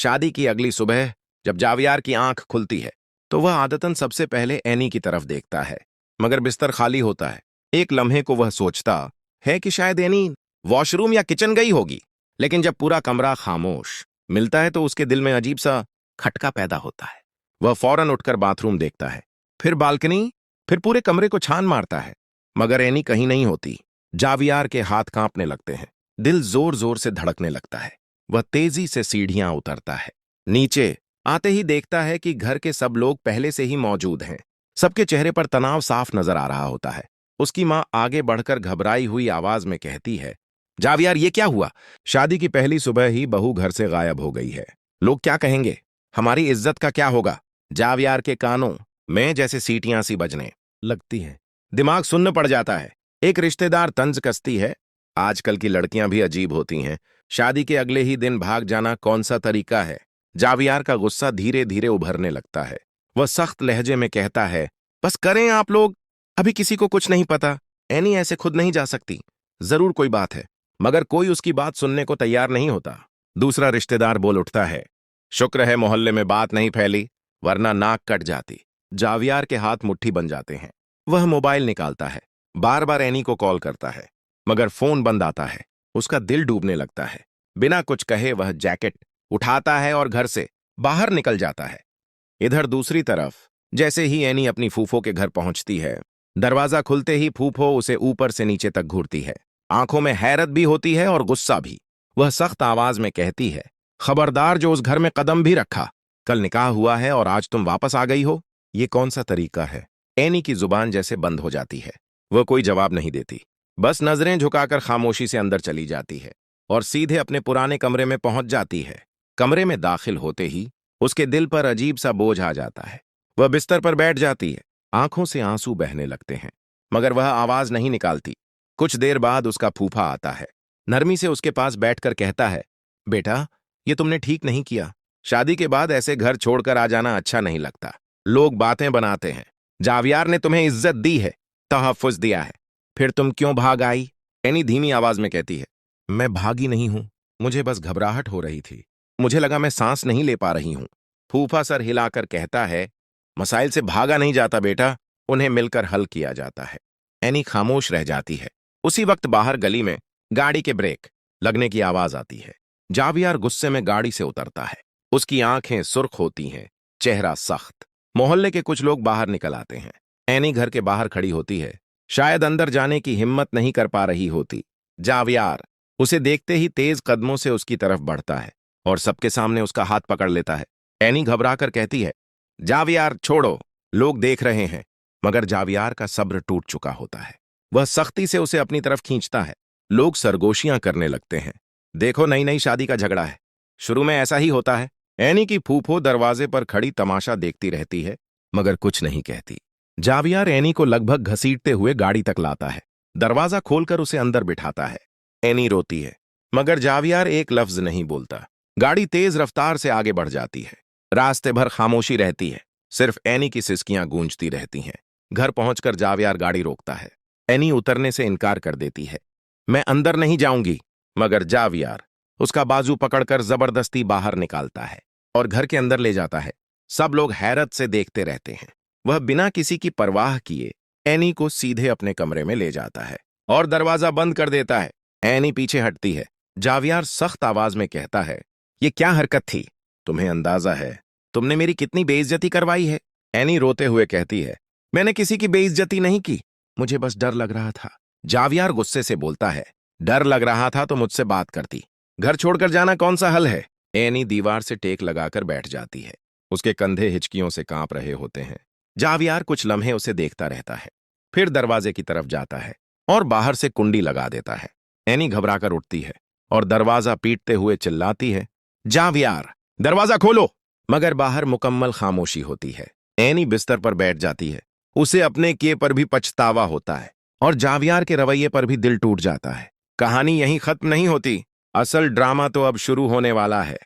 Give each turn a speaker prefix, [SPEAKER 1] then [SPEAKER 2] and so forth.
[SPEAKER 1] शादी की अगली सुबह जब जावियार की आंख खुलती है तो वह आदतन सबसे पहले एनी की तरफ देखता है, मगर बिस्तर खाली होता है। एक लम्हे को वह सोचता है कि शायद एनी वॉशरूम या किचन गई होगी, लेकिन जब पूरा कमरा खामोश मिलता है तो उसके दिल में अजीब सा खटका पैदा होता है। वह फौरन उठकर बाथरूम देखता है, फिर बालकनी, फिर पूरे कमरे को छान मारता है, मगर एनी कहीं नहीं होती। जावियार के हाथ कांपने लगते हैं, दिल जोर जोर से धड़कने लगता है। वह तेजी से सीढ़ियां उतरता है। नीचे आते ही देखता है कि घर के सब लोग पहले से ही मौजूद हैं। सबके चेहरे पर तनाव साफ नजर आ रहा होता है। उसकी मां आगे बढ़कर घबराई हुई आवाज में कहती है, जावियार ये क्या हुआ? शादी की पहली सुबह ही बहू घर से गायब हो गई है। लोग क्या कहेंगे? हमारी इज्जत का क्या होगा? जावियार के कानों में जैसे सीटियां सी बजने लगती हैं। दिमाग सुन्न पड़ जाता है। एक रिश्तेदार तंज कसती है, आजकल की लड़कियां भी अजीब होती हैं। शादी के अगले ही दिन भाग जाना कौन सा तरीका है? जावियार का गुस्सा धीरे धीरे उभरने लगता है। वह सख्त लहजे में कहता है, बस करें आप लोग, अभी किसी को कुछ नहीं पता। एनी ऐसे खुद नहीं जा सकती, जरूर कोई बात है। मगर कोई उसकी बात सुनने को तैयार नहीं होता। दूसरा रिश्तेदार बोल उठता है, शुक्र है मोहल्ले में बात नहीं फैली, वरना नाक कट जाती। जावियार के हाथ मुट्ठी बन जाते हैं। वह मोबाइल निकालता है, बार बार एनी को कॉल करता है, मगर फोन बंद आता है। उसका दिल डूबने लगता है। बिना कुछ कहे वह जैकेट उठाता है और घर से बाहर निकल जाता है। इधर दूसरी तरफ जैसे ही एनी अपनी फूफो के घर पहुंचती है, दरवाजा खुलते ही फूफो उसे ऊपर से नीचे तक घूरती है। आंखों में हैरत भी होती है और गुस्सा भी। वह सख्त आवाज में कहती है, खबरदार जो उस घर में कदम भी रखा। कल निकाह हुआ है और आज तुम वापस आ गई हो, ये कौन सा तरीका है? एनी की जुबान जैसे बंद हो जाती है। वह कोई जवाब नहीं देती, बस नजरें झुकाकर खामोशी से अंदर चली जाती है और सीधे अपने पुराने कमरे में पहुंच जाती है। कमरे में दाखिल होते ही उसके दिल पर अजीब सा बोझ आ जाता है। वह बिस्तर पर बैठ जाती है। आंखों से आंसू बहने लगते हैं, मगर वह आवाज नहीं निकालती। कुछ देर बाद उसका फूफा आता है। नरमी से उसके पास बैठकर कहता है, बेटा, ये तुमने ठीक नहीं किया। शादी के बाद ऐसे घर छोड़कर आ जाना अच्छा नहीं लगता। लोग बातें बनाते हैं। जावियार ने तुम्हें इज्जत दी है, तहफ्फुज दिया है, फिर तुम क्यों भाग आई? एनी धीमी आवाज में कहती है, मैं भागी नहीं हूं, मुझे बस घबराहट हो रही थी। मुझे लगा मैं सांस नहीं ले पा रही हूं। फूफा सर हिलाकर कहता है, मसाइल से भागा नहीं जाता बेटा, उन्हें मिलकर हल किया जाता है। एनी खामोश रह जाती है। उसी वक्त बाहर गली में गाड़ी के ब्रेक लगने की आवाज आती है। जावियार गुस्से में गाड़ी से उतरता है। उसकी आंखें सुर्ख होती हैं, चेहरा सख्त। मोहल्ले के कुछ लोग बाहर निकल आते हैं। एनी घर के बाहर खड़ी होती है, शायद अंदर जाने की हिम्मत नहीं कर पा रही होती। जावियार उसे देखते ही तेज कदमों से उसकी तरफ बढ़ता है और सबके सामने उसका हाथ पकड़ लेता है। एनी घबराकर कहती है, जावियार छोड़ो, लोग देख रहे हैं। मगर जावियार का सब्र टूट चुका होता है। वह सख्ती से उसे अपनी तरफ खींचता है। लोग सरगोशियां करने लगते हैं। देखो, नई नई शादी का झगड़ा है, शुरू में ऐसा ही होता है। एनी की फूफो दरवाजे पर खड़ी तमाशा देखती रहती है, मगर कुछ नहीं कहती। जावियार एनी को लगभग घसीटते हुए गाड़ी तक लाता है। दरवाजा खोलकर उसे अंदर बिठाता है। एनी रोती है, मगर जावियार एक लफ्ज नहीं बोलता। गाड़ी तेज रफ्तार से आगे बढ़ जाती है। रास्ते भर खामोशी रहती है, सिर्फ एनी की सिसकियां गूंजती रहती हैं। घर पहुंचकर जावियार गाड़ी रोकता है। एनी उतरने से इनकार कर देती है, मैं अंदर नहीं जाऊंगी। मगर जावियार उसका बाजू पकड़कर जबरदस्ती बाहर निकालता है और घर के अंदर ले जाता है। सब लोग हैरत से देखते रहते हैं। वह बिना किसी की परवाह किए एनी को सीधे अपने कमरे में ले जाता है और दरवाजा बंद कर देता है। एनी पीछे हटती है। जावियार सख्त आवाज में कहता है, ये क्या हरकत थी? तुम्हें अंदाजा है तुमने मेरी कितनी बेइज्जती करवाई है? एनी रोते हुए कहती है, मैंने किसी की बेइज्जती नहीं की, मुझे बस डर लग रहा था। जावियार गुस्से से बोलता है, डर लग रहा था तो मुझसे बात करती। घर छोड़कर जाना कौन सा हल है? एनी दीवार से टेक लगाकर बैठ जाती है। उसके कंधे हिचकियों से कांप रहे होते हैं। जावियार कुछ लम्हे उसे देखता रहता है, फिर दरवाजे की तरफ जाता है और बाहर से कुंडी लगा देता है। एनी घबराकर उठती है और दरवाजा पीटते हुए चिल्लाती है, जावियार, दरवाजा खोलो। मगर बाहर मुकम्मल खामोशी होती है। एनी बिस्तर पर बैठ जाती है। उसे अपने किए पर भी पछतावा होता है और जावियार के रवैये पर भी दिल टूट जाता है। कहानी यहीं खत्म नहीं होती, असल ड्रामा तो अब शुरू होने वाला है।